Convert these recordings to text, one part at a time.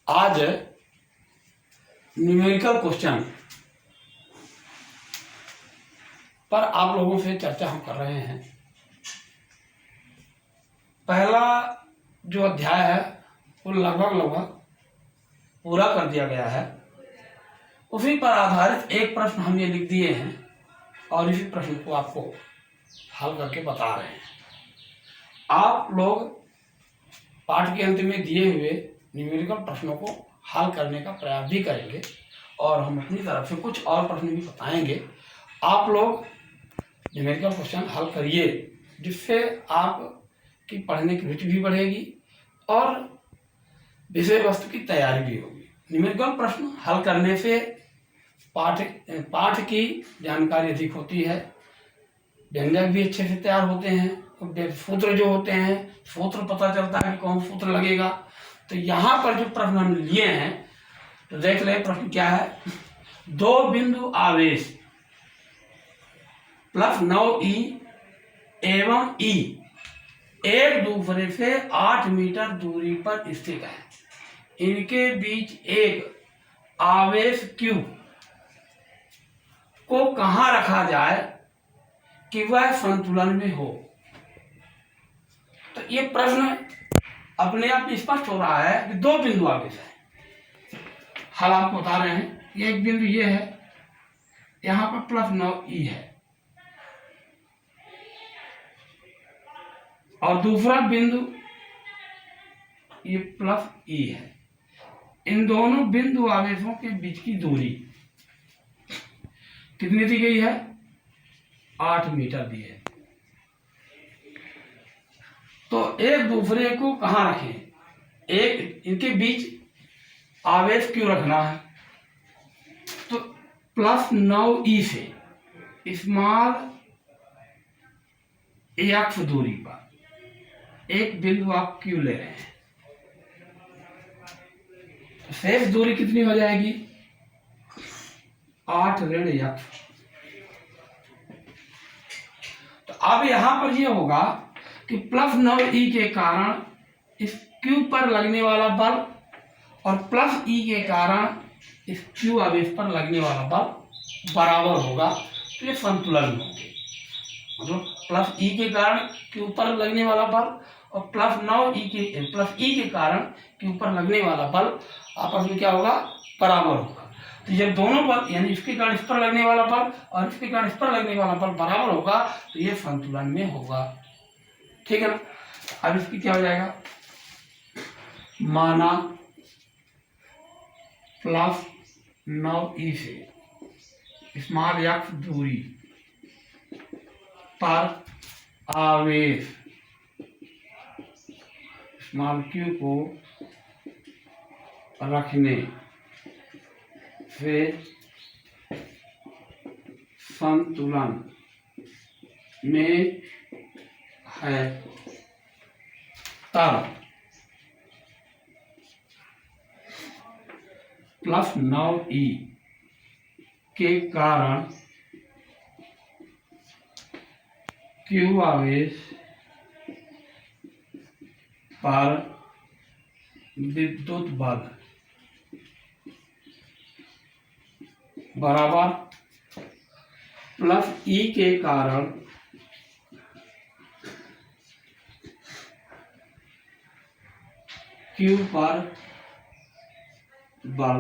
आज numerical question पर आप लोगों से चर्चा हम कर रहे हैं। पहला जो अध्याय है वो लगभग पूरा कर दिया गया है। उसी पर आधारित एक प्रश्न हम ये लिख दिए हैं और इसी प्रश्न को आपको हल करके बता रहे हैं। आप लोग पाठ के अंत में दिए हुए न्यूमेरिकल प्रश्नों को हल करने का प्रयास भी करेंगे और हम अपनी तरफ से कुछ और प्रश्न भी बताएंगे। आप लोग न्यूमेरिकल क्वेश्चन हल करिए, जिससे आपकी पढ़ने की रुचि भी बढ़ेगी और विषय वस्तु की तैयारी भी होगी। न्यूमेरिकल प्रश्न हल करने से पाठ की जानकारी अधिक होती है, व्यंजक भी अच्छे से तैयार होते हैं, सूत्र जो होते हैं सूत्र पता चलता है कि कौन सूत्र लगेगा। तो यहाँ पर जो प्रश्न हम लिए हैं तो देख ले प्रश्न क्या है। 2 बिंदु आवेश +9e एवं e एक दूसरे से 8 मीटर दूरी पर स्थित है। इनके बीच एक आवेश Q को कहाँ रखा जाए कि वह संतुलन में हो। तो ये प्रश्न अपने आप स्पष्ट हो रहा है कि 2 बिंदु आवेश है। हल आपको बता रहे हैं। ये एक बिंदु ये है, यहाँ पर +9e है और दूसरा बिंदु ये +e है। इन दोनों बिंदु आवेशों के बीच की दूरी कितनी दी गई है? 8 मीटर दी है। तो एक दूसरे को कहाँ रखें? इनके बीच आवेश क्यों रखना है? तो +9e से स्मॉल x दूरी पर एक बिंदु आप क्यों ले रहे हैं? तो शेष दूरी कितनी हो जाएगी? 8 ऋण x। तो अब यहां पर यह होगा कि +9e के कारण इस Q पर लगने वाला बल और +e के कारण इस Q आवेश पर लगने वाला बल बराबर होगा। तो ये संतुलन में होंगे। मतलब +e के कारण Q पर लगने वाला बल और +e के कारण Q पर लगने वाला बल आपस में क्या होगा? बराबर होगा। तो जब दोनों बल यानी इसके कारण इस पर लगने वाला बल और इसके कारण इस पर लगने वाला बल बराबर होगा तो ये संतुलन में होगा। ठीक है ना। अब इसकी क्या हो जाएगा? माना +9e से स्मॉल x दूरी पर आवेश स्मॉल q को रखने से संतुलन में है, तब +9e के कारण Q आवेश पर विद्युत बल बराबर +e के कारण Q पर बल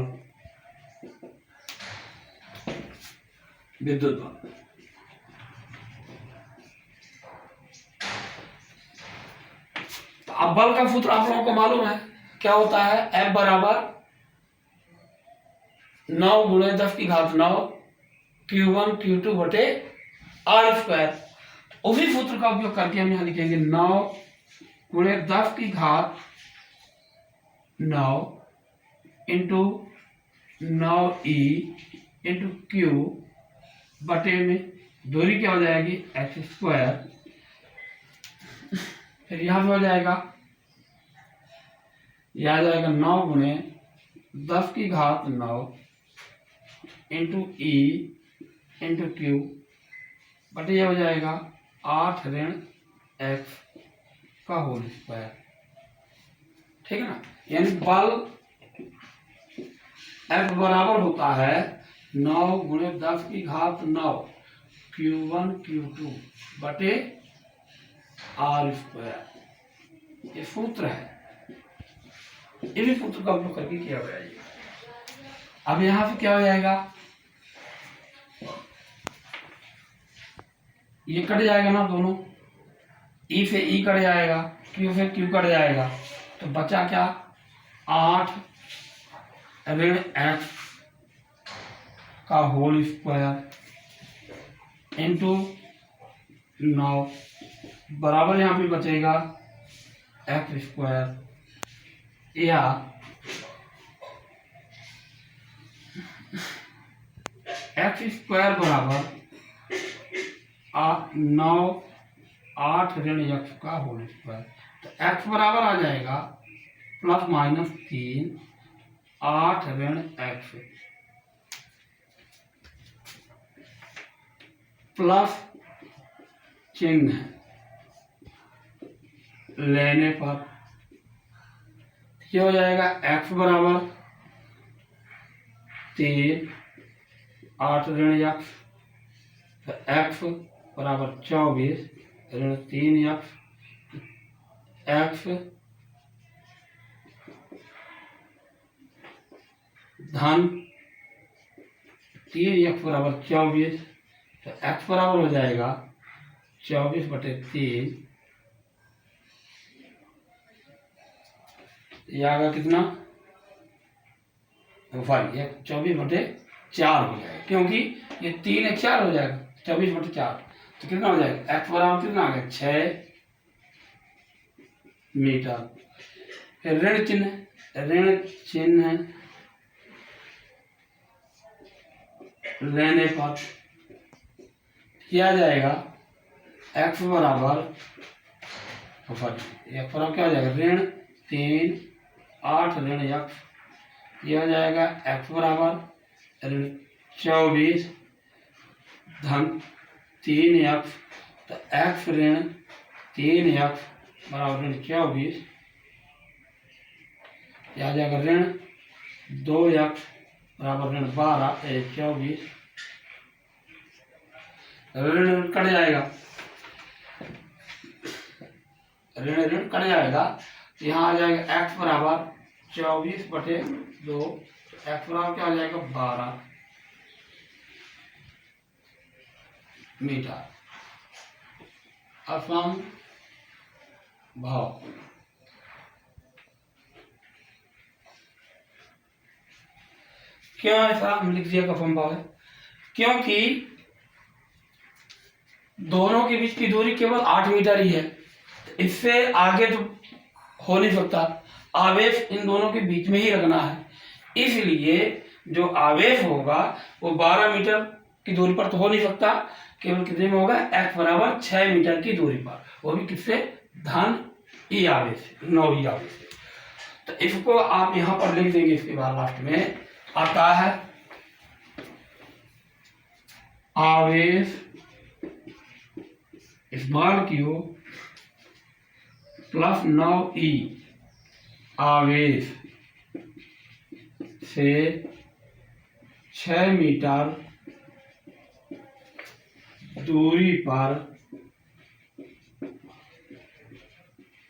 विद्युत बल। तो अब बल का सूत्र आप लोगों को मालूम है क्या होता है? F बराबर 9 × 10⁹ Q1 Q2 बटे r²। उसी सूत्र का उपयोग करके हम यहां लिखेंगे 9 × 10⁹ इंटू 9e इंटू Q बटे में दूरी क्या हो जाएगी? x²। फिर यहां पे हो जाएगा, यह आ जाएगा 9 × 10⁹ इंटू e इंटू Q बटे यह हो जाएगा 8 ऋण x का होल स्क्वायर। ठीक है ना। यानी बल f बराबर होता है 9 गुणे 10 की घात 9 Q1 Q2 बटे R स्क्वायर। ये सूत्र है, ये भी सूत्र का उपयोग करके किया गया है। अब यहां से क्या हो जाएगा, ये कट जाएगा ना दोनों, ई से ई कट जाएगा, क्यू से क्यू कट जाएगा, तो बचा क्या 8 ऋण एक्स का होल स्क्वायर इंटू 9 बराबर यहाँ पे बचेगा एक्स स्क्वायर या एक्स स्क्वायर बराबर 9 8 ऋण एक्स का होल स्क्वायर। तो एक्स बराबर आ जाएगा प्लस माइनस 3 8 ऋण एक्स प्लस चिन्ह लेने पर क्या हो जाएगा, एक्स बराबर 3 8 ऋण एक्स, तो एक्स बराबर 24 ऋण 3 एक्स धन 3 एक्स बराबर 24, तो एक्स बराबर हो जाएगा 24 बटे 3, ये आएगा कितना 5, ये 24 बटे 4 हो जाएगा, क्योंकि ये 3 एक 4 हो जाएगा, 24 बटे 4 तो कितना हो जाएगा, एक्स बराबर कितना आ गया 6 मीटर। फिर ऋण चिन्ह लेने पर किया जाएगा एक्स बराबर क्या हो जाएगा ऋण 3 8 ऋण एक्स, यह हो जाएगा एक्स बराबर ऋण 24 धन 3 एक्स, तो एक्स ऋण 3 एक्स बराबर ऋण 24, यह आ जाएगा ऋण 2 एक्स बराबर ऋण 12 24, ऋण कट जाएगा, ऋण कट जाएगा, यहाँ आ जाएगा एक्स बराबर 24 बटे 2, एक्स बराबर क्या हो जाएगा 12 मीटर। असम भाव क्यों ऐसा हम लिख दिया कफम भाव है, क्योंकि दोनों के बीच की दूरी केवल 8 मीटर ही है, इससे आगे तो हो नहीं सकता, आवेश इन दोनों के बीच में ही रखना है, इसलिए जो आवेश होगा वो 12 मीटर की दूरी पर तो हो नहीं सकता, केवल कितने में होगा x बराबर 6 मीटर की दूरी पर, वो भी किससे धन ई आवेश 9 ई आवेश। तो इसको आप यहाँ पर लिख देंगे, इसके बाद लास्ट में आता है आवेश स्मॉल क्यू प्लस 9 ई आवेश से 6 मीटर दूरी पर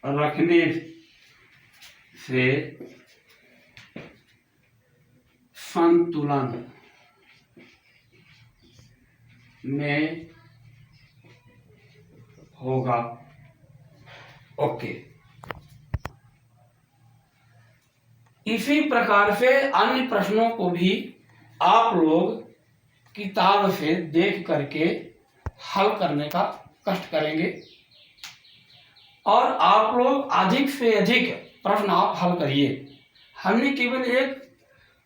रखने से संतुलन में होगा। ओके, इसी प्रकार से अन्य प्रश्नों को भी आप लोग किताब से देख करके हल करने का कष्ट करेंगे और आप लोग अधिक से अधिक प्रश्न आप हल करिए। हमने केवल एक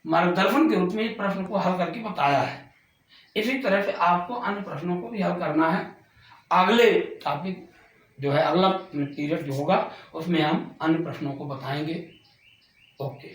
मार्गदर्शन के रूप में इस प्रश्न को हल करके बताया है, इसी तरह से आपको अन्य प्रश्नों को भी हल करना है। अगले टॉपिक जो है, अगला पीरियड जो होगा उसमें हम अन्य प्रश्नों को बताएंगे। ओके।